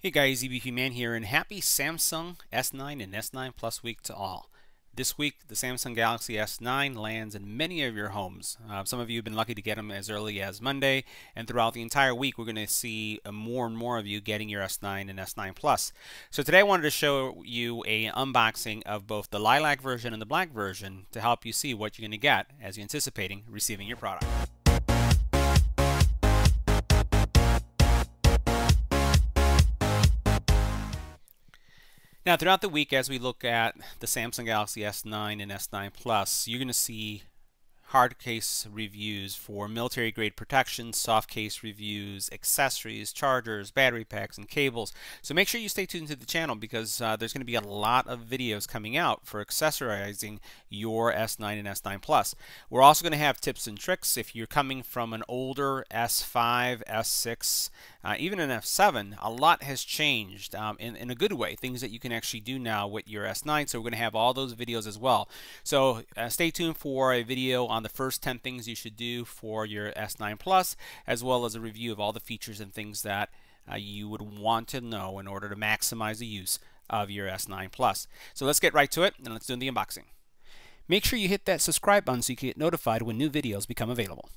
Hey guys, EBPMAN here, and happy Samsung S9 and S9 Plus week to all. This week, the Samsung Galaxy S9 lands in many of your homes. Some of you have been lucky to get them as early as Monday, and throughout the entire week, we're going to see more and more of you getting your S9 and S9 Plus. So today I wanted to show you an unboxing of both the lilac version and the black version to help you see what you're going to get as you're anticipating receiving your product. Now, throughout the week, as we look at the Samsung Galaxy S9 and S9 Plus, you're going to see hard case reviews for military grade protection, soft case reviews, accessories, chargers, battery packs, and cables. So make sure you stay tuned to the channel because there's going to be a lot of videos coming out for accessorizing your S9 and S9 Plus. We're also going to have tips and tricks if you're coming from an older S5, S6, even an F7. A lot has changed in a good way, things that you can actually do now with your S9. So we're going to have all those videos as well. So stay tuned for a video on the first 10 things you should do for your S9 Plus, as well as a review of all the features and things that you would want to know in order to maximize the use of your S9 Plus. So let's get right to it and let's do the unboxing. Make sure you hit that subscribe button so you can get notified when new videos become available.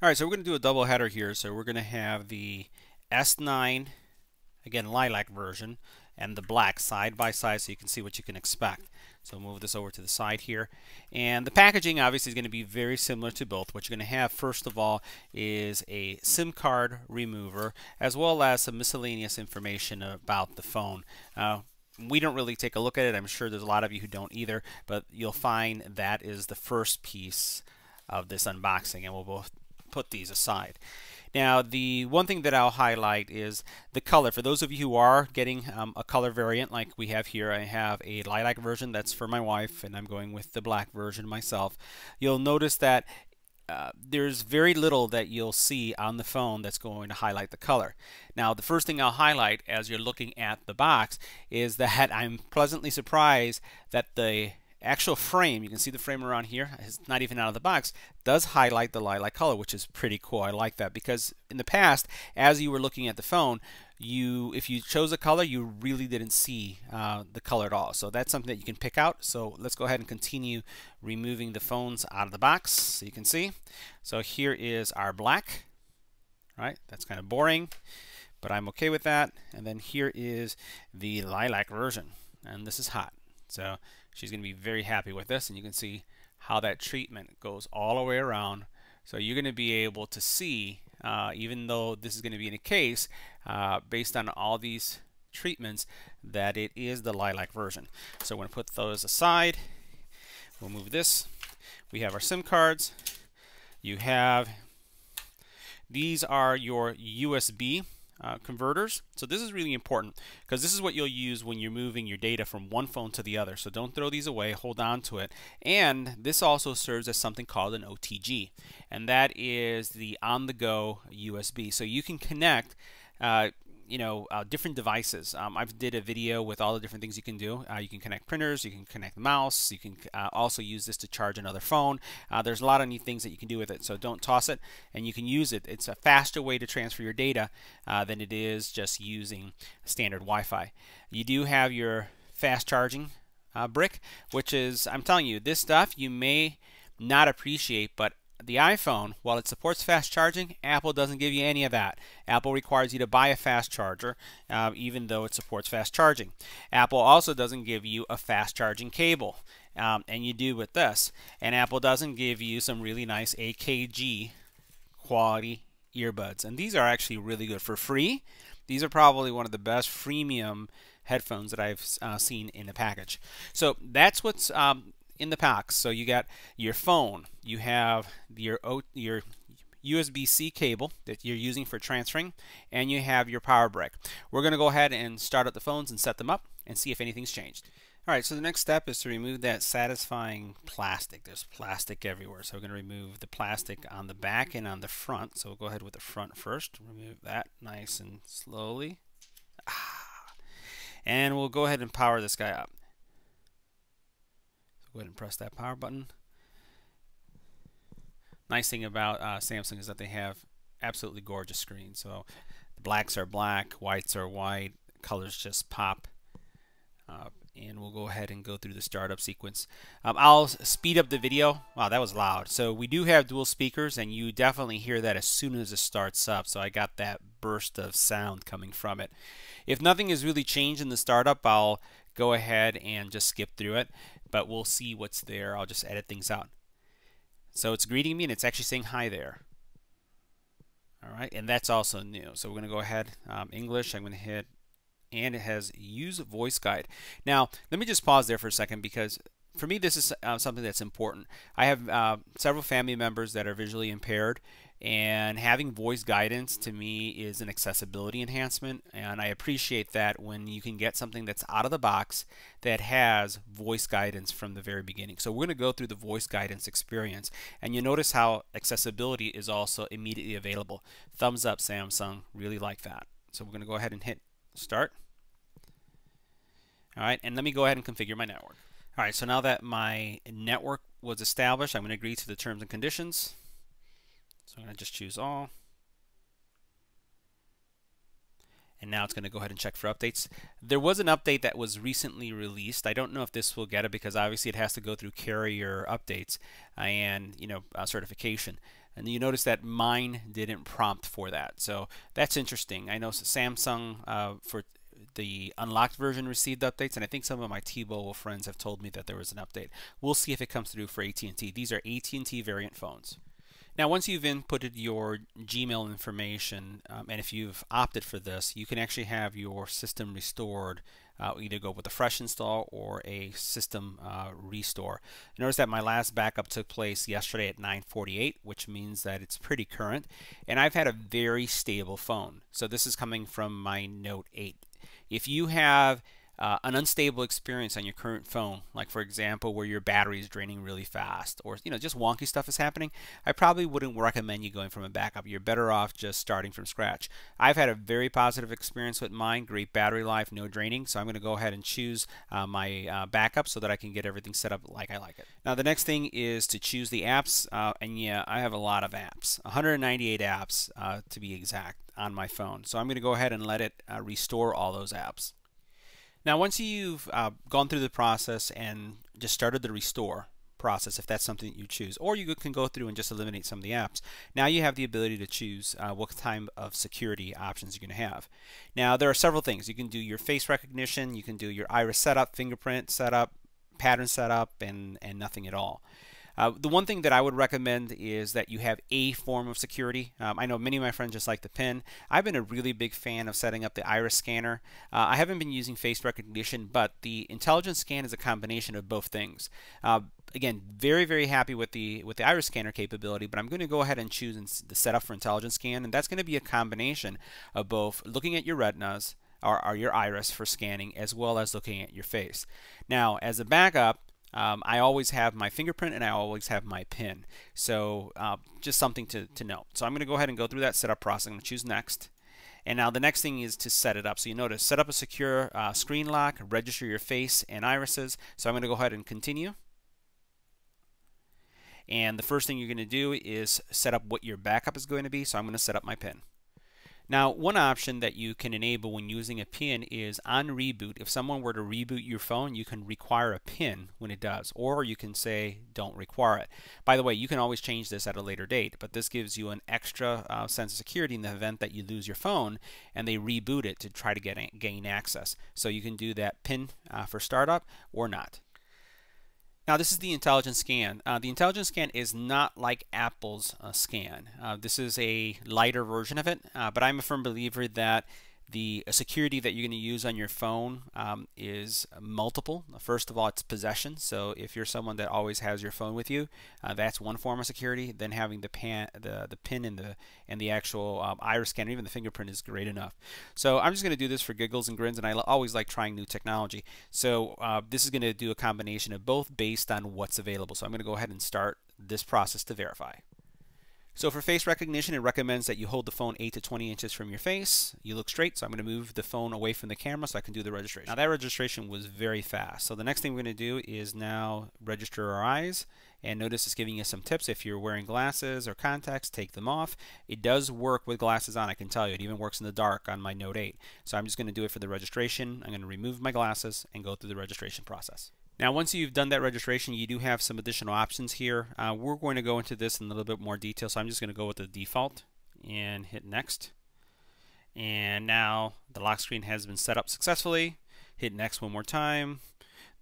Alright, so we're going to do a double header here. So we're going to have the S9, again lilac version, and the black side by side so you can see what you can expect. So move this over to the side here. And the packaging obviously is going to be very similar to both. What you're going to have first of all is a SIM card remover as well as some miscellaneous information about the phone. We don't really take a look at it. I'm sure there's a lot of you who don't either, but you'll find that is the first piece of this unboxing, and we'll both put these aside. Now, the one thing that I'll highlight is the color. For those of you who are getting a color variant like we have here, I have a lilac version that's for my wife, and I'm going with the black version myself. You'll notice that there's very little that you'll see on the phone that's going to highlight the color. Now, the first thing I'll highlight as you're looking at the box is that I'm pleasantly surprised that the actual frame, you can see the frame around here, it's not even out of the box, does highlight the lilac color, which is pretty cool. I like that because in the past, as you were looking at the phone, if you chose a color, you really didn't see the color at all. So that's something that you can pick out. So let's go ahead and continue removing the phones out of the box so you can see. So here is our black, right? That's kind of boring, but I'm okay with that. And then here is the lilac version, and this is hot. So she's going to be very happy with this, and you can see how that treatment goes all the way around. So you're going to be able to see, even though this is going to be in a case, based on all these treatments, that it is the lilac version. So we're going to put those aside. We'll move this. We have our SIM cards. These are your USB converters. So this is really important because this is what you'll use when you're moving your data from one phone to the other. So don't throw these away, hold on to it. And this also serves as something called an OTG, and that is the on-the-go USB. So you can connect different devices. I did a video with all the different things you can do. You can connect printers, you can connect the mouse, you can also use this to charge another phone. There's a lot of neat things that you can do with it, so don't toss it, and you can use it. It's a faster way to transfer your data than it is just using standard Wi-Fi. You do have your fast charging brick, which is, I'm telling you, this stuff you may not appreciate, but the iPhone, while it supports fast charging, Apple doesn't give you any of that. Apple requires you to buy a fast charger, even though it supports fast charging. Apple also doesn't give you a fast charging cable, and you do with this. And Apple doesn't give you some really nice AKG quality earbuds. And these are actually really good for free. These are probably one of the best freemium headphones that I've seen in a package. So that's what's in the box. So you got your phone, you have your USB-C cable that you're using for transferring, and you have your power brick. We're going to go ahead and start up the phones and set them up and see if anything's changed. Alright, so the next step is to remove that satisfying plastic. There's plastic everywhere, so we're going to remove the plastic on the back and on the front. So we'll go ahead with the front first. Remove that nice and slowly. And we'll go ahead and power this guy up. Go ahead and press that power button. Nice thing about Samsung is that they have absolutely gorgeous screens. So the blacks are black, whites are white, colors just pop. And we'll go ahead and go through the startup sequence. I'll speed up the video. Wow, that was loud. So we do have dual speakers, and you definitely hear that as soon as it starts up. So I got that burst of sound coming from it. If nothing has really changed in the startup, I'll go ahead and just skip through it, but we'll see what's there. I'll just edit things out. So it's greeting me, and it's actually saying hi there. All right, and that's also new. So we're going to go ahead, English, I'm going to hit, and it has use voice guide. Now, let me just pause there for a second, because for me this is something that's important. I have several family members that are visually impaired, and having voice guidance to me is an accessibility enhancement, and I appreciate that when you can get something that's out of the box that has voice guidance from the very beginning. So we're going to go through the voice guidance experience, and you notice how accessibility is also immediately available. Thumbs up, Samsung, really like that. So we're going to go ahead and hit start. All right, and let me go ahead and configure my network. All right, so now that my network was established, I'm going to agree to the terms and conditions. So I'm going to just choose all. And now it's going to go ahead and check for updates. There was an update that was recently released. I don't know if this will get it, because obviously it has to go through carrier updates and certification. And you notice that mine didn't prompt for that. So that's interesting. I know Samsung for the unlocked version received updates, and I think some of my T-Mobile friends have told me that there was an update. We'll see if it comes through for AT&T. These are AT&T variant phones. Now, once you've inputted your Gmail information, and if you've opted for this, you can actually have your system restored. Either go with a fresh install or a system restore. Notice that my last backup took place yesterday at 9:48, which means that it's pretty current, and I've had a very stable phone. So this is coming from my Note 8. If you have an unstable experience on your current phone, like for example where your battery is draining really fast, or just wonky stuff is happening, I probably wouldn't recommend you going from a backup. You're better off just starting from scratch. I've had a very positive experience with mine, great battery life, no draining, so I'm going to go ahead and choose my backup so that I can get everything set up like I like it. Now the next thing is to choose the apps, and yeah, I have a lot of apps, 198 apps to be exact on my phone. So I'm going to go ahead and let it restore all those apps. Now, once you've gone through the process and just started the restore process, if that's something that you choose, or you can go through and just eliminate some of the apps, now you have the ability to choose what type of security options you're going to have. Now, there are several things. You can do your face recognition, you can do your iris setup, fingerprint setup, pattern setup, and nothing at all. The one thing that I would recommend is that you have a form of security. I know many of my friends just like the PIN. I've been a really big fan of setting up the iris scanner. I haven't been using face recognition, but the intelligence scan is a combination of both things. Again, very, very happy with the iris scanner capability, but I'm going to go ahead and choose the setup for intelligence scan, and that's going to be a combination of both looking at your retinas or your iris for scanning, as well as looking at your face. Now, as a backup, I always have my fingerprint and I always have my PIN. So just something to note. So I'm going to go ahead and go through that setup process. I'm going to choose next. And now the next thing is to set it up. So you notice set up a secure screen lock, register your face and irises. So I'm going to go ahead and continue. And the first thing you're going to do is set up what your backup is going to be. So I'm going to set up my PIN. Now, one option that you can enable when using a PIN is on reboot. If someone were to reboot your phone, you can require a PIN when it does, or you can say don't require it. By the way, you can always change this at a later date, but this gives you an extra sense of security in the event that you lose your phone and they reboot it to try to gain access. So you can do that PIN for startup or not. Now this is the intelligence scan. The intelligence scan is not like Apple's scan. This is a lighter version of it, but I'm a firm believer that the security that you're going to use on your phone is multiple. First of all, it's possession. So if you're someone that always has your phone with you, that's one form of security. Then having the PIN and the actual iris scanner, even the fingerprint, is great enough. So I'm just going to do this for giggles and grins, and I always like trying new technology. So this is going to do a combination of both based on what's available. So I'm going to go ahead and start this process to verify. So for face recognition, it recommends that you hold the phone 8 to 20 inches from your face. You look straight, so I'm going to move the phone away from the camera so I can do the registration. Now that registration was very fast. So the next thing we're going to do is now register our eyes. And notice it's giving you some tips. If you're wearing glasses or contacts, take them off. It does work with glasses on, I can tell you. It even works in the dark on my Note 8. So I'm just going to do it for the registration. I'm going to remove my glasses and go through the registration process. Now once you've done that registration, you do have some additional options here. We're going to go into this in a little bit more detail, so I'm just going to go with the default and hit next. And now the lock screen has been set up successfully. Hit next one more time.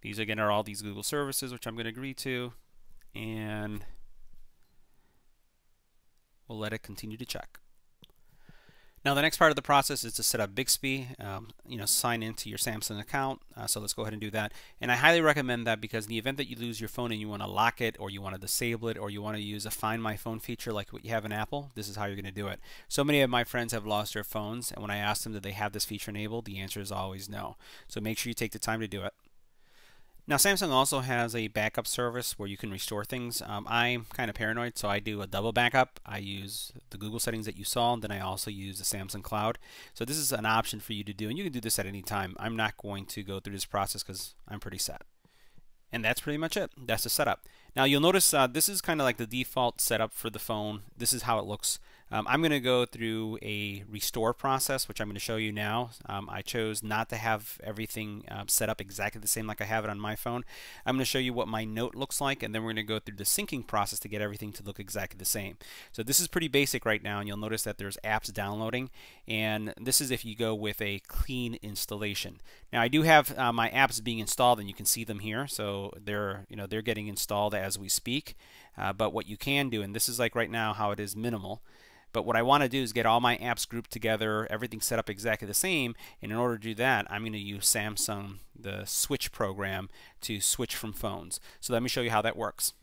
These again are all these Google services which I'm going to agree to, and we'll let it continue to check. Now the next part of the process is to set up Bixby, sign into your Samsung account. So let's go ahead and do that. And I highly recommend that because in the event that you lose your phone and you want to lock it, or you want to disable it, or you want to use a Find My Phone feature like what you have in Apple, this is how you're going to do it. So many of my friends have lost their phones, and when I ask them, do they have this feature enabled, the answer is always no. So make sure you take the time to do it. Now Samsung also has a backup service where you can restore things. I'm kind of paranoid, so I do a double backup. I use the Google settings that you saw, and then I also use the Samsung Cloud. So this is an option for you to do, and you can do this at any time. I'm not going to go through this process because I'm pretty set. And that's pretty much it. That's the setup. Now you'll notice this is kind of like the default setup for the phone. This is how it looks. I'm going to go through a restore process, which I'm going to show you now. I chose not to have everything set up exactly the same like I have it on my phone. I'm going to show you what my Note looks like, and then we're going to go through the syncing process to get everything to look exactly the same. So this is pretty basic right now, and you'll notice that there's apps downloading, and this is if you go with a clean installation. Now I do have my apps being installed, and you can see them here. So they're getting installed as we speak. But what you can do, and this is like right now how it is minimal. But what I want to do is get all my apps grouped together, everything set up exactly the same, and in order to do that, I'm going to use Samsung, the Switch program, to switch from phones. So let me show you how that works.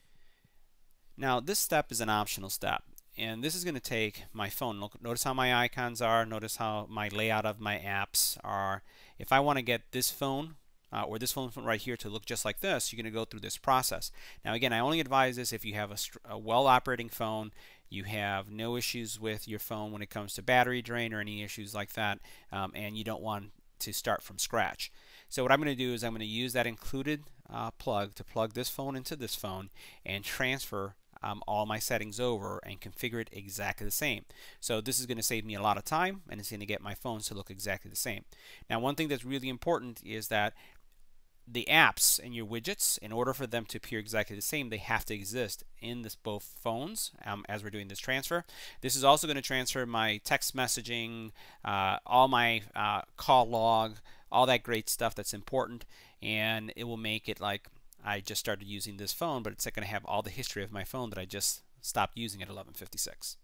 Now this step is an optional step, and this is going to take my phone. Notice how my icons are, notice how my layout of my apps are. If I want to get this phone, or this phone right here to look just like this, you're going to go through this process. Now again, I only advise this if you have a well-operating phone, you have no issues with your phone when it comes to battery drain or any issues like that, and you don't want to start from scratch. So what I'm going to do is I'm going to use that included plug to plug this phone into this phone and transfer all my settings over and configure it exactly the same. So this is going to save me a lot of time, and it's going to get my phones to look exactly the same. Now one thing that's really important is that the apps and your widgets, in order for them to appear exactly the same, they have to exist in both phones as we're doing this transfer. This is also going to transfer my text messaging, all my call log, all that great stuff that's important, and it will make it like I just started using this phone, but it's going to have all the history of my phone that I just stopped using at 11:56.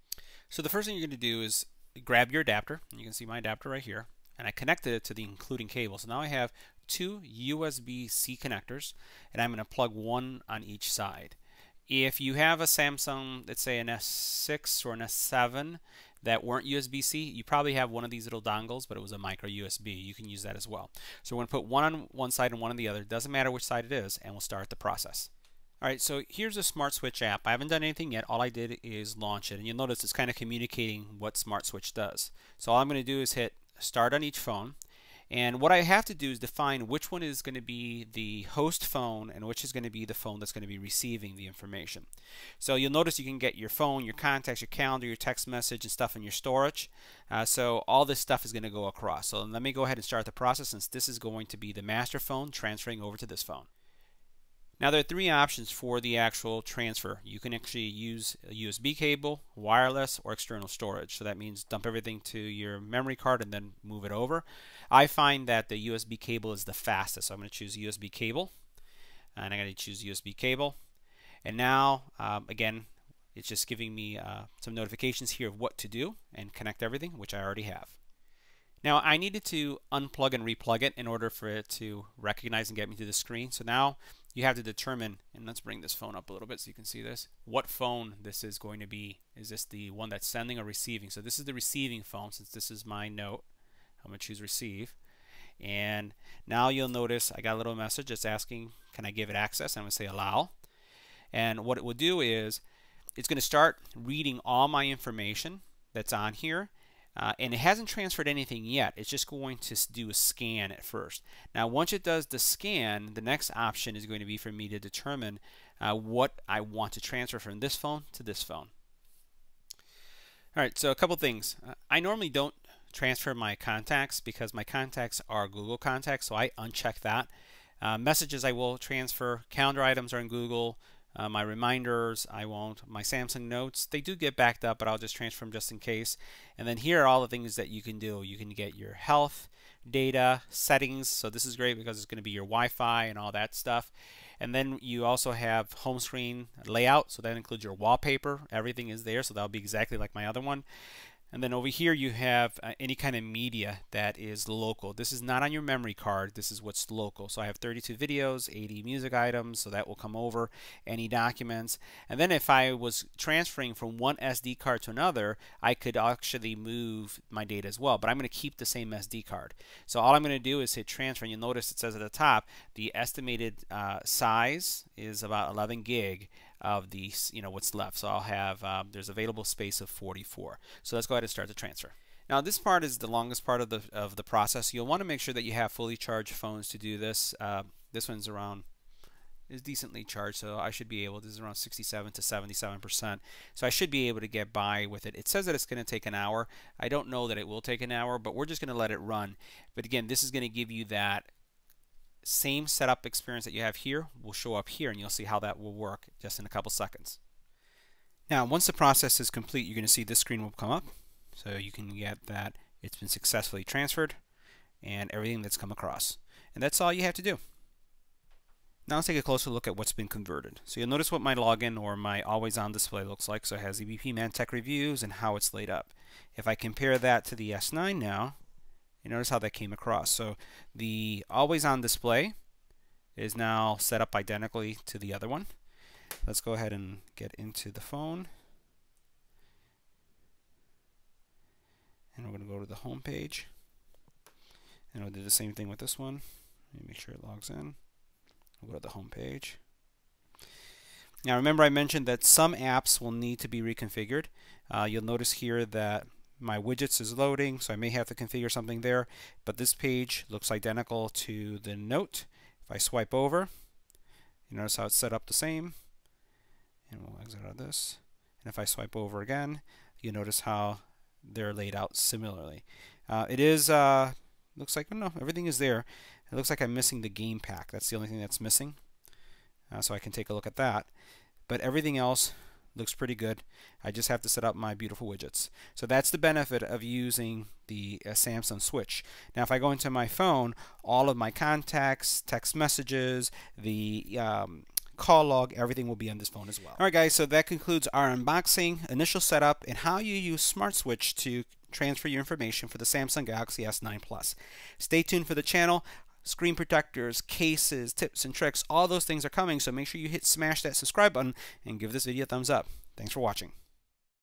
So the first thing you're going to do is grab your adapter, and you can see my adapter right here, and I connected it to the including cable. So now I have two USB-C connectors, and I'm going to plug one on each side. If you have a Samsung, let's say an S6 or an S7 that weren't USB-C, you probably have one of these little dongles, but it was a micro USB. You can use that as well. So we're going to put one on one side and one on the other. Doesn't matter which side it is, and we'll start the process. Alright, so here's a Smart Switch app. I haven't done anything yet. All I did is launch it, and you'll notice it's kind of communicating what Smart Switch does. So all I'm going to do is hit start on each phone. And what I have to do is define which one is going to be the host phone and which is going to be the phone that's going to be receiving the information. So you'll notice you can get your phone, your contacts, your calendar, your text message, and stuff in your storage. So all this stuff is going to go across. So let me go ahead and start the process, since this is going to be the master phone transferring over to this phone. Now there are three options for the actual transfer. You can actually use a USB cable, wireless, or external storage. So that means dump everything to your memory card and then move it over. I find that the USB cable is the fastest, so I'm going to choose USB cable, and I'm going to choose USB cable. And now again, it's just giving me some notifications here of what to do and connect everything, which I already have. Now I needed to unplug and replug it in order for it to recognize and get me to the screen. So now you have to determine, and let's bring this phone up a little bit so you can see this, what phone this is going to be. Is this the one that's sending or receiving? So this is the receiving phone, since this is my Note. I'm going to choose receive. And now you'll notice I got a little message that's asking, can I give it access? I'm going to say allow. And what it will do is it's going to start reading all my information that's on here. And it hasn't transferred anything yet. It's just going to do a scan at first. Now once it does the scan, the next option is going to be for me to determine what I want to transfer from this phone to this phone. Alright, so a couple things. I normally don't transfer my contacts because my contacts are Google contacts, so I uncheck that. Messages I will transfer, calendar items are in Google, my reminders I won't. My Samsung Notes, they do get backed up, but I'll just transfer them just in case. And then here are all the things that you can do. You can get your health, data, settings, so this is great because it's going to be your Wi-Fi and all that stuff. And then you also have home screen layout, so that includes your wallpaper. Everything is there, so that'll be exactly like my other one. And then over here you have any kind of media that is local. This is not on your memory card. This is what's local. So I have 32 videos, 80 music items, so that will come over. Any documents. And then if I was transferring from one SD card to another, I could actually move my data as well. But I'm going to keep the same SD card. So all I'm going to do is hit transfer, and you'll notice it says at the top the estimated size is about 11 gig of the, what's left. So I'll have, there's available space of 44. So let's go ahead and start the transfer. Now this part is the longest part of the process. You'll want to make sure that you have fully charged phones to do this. This one's is decently charged, so I should be able, this is around 67 to 77%. So I should be able to get by with it. It says that it's going to take an hour. I don't know that it will take an hour, but we're just going to let it run. But again, this is going to give you that same setup experience that you have here will show up here, and you'll see how that will work just in a couple seconds. Now once the process is complete, you're going to see this screen will come up, so you can get that it's been successfully transferred and everything that's come across. And that's all you have to do. Now let's take a closer look at what's been converted. So you'll notice what my login or my always on display looks like. So it has EBPMAN tech reviews and how it's laid up. If I compare that to the S9 now, you notice how that came across. So the always on display is now set up identically to the other one. Let's go ahead and get into the phone. And we're going to go to the home page. And we'll do the same thing with this one. Let me make sure it logs in. We'll go to the home page. Now remember I mentioned that some apps will need to be reconfigured. You'll notice here that my widgets is loading, so I may have to configure something there, but this page looks identical to the note. If I swipe over, you notice how it's set up the same, and we'll exit out of this. And if I swipe over again, you notice how they're laid out similarly. It is looks like, oh no, everything is there. It looks like I'm missing the game pack. That's the only thing that's missing, so I can take a look at that, but everything else looks pretty good. I just have to set up my beautiful widgets. So that's the benefit of using the Samsung Switch. Now if I go into my phone, all of my contacts, text messages, the call log, everything will be on this phone as well. Alright guys, so that concludes our unboxing, initial setup, and how you use Smart Switch to transfer your information for the Samsung Galaxy S9 Plus. Stay tuned for the channel. Screen protectors, cases, tips and tricks, all those things are coming, so make sure you smash that subscribe button and give this video a thumbs up. Thanks for watching.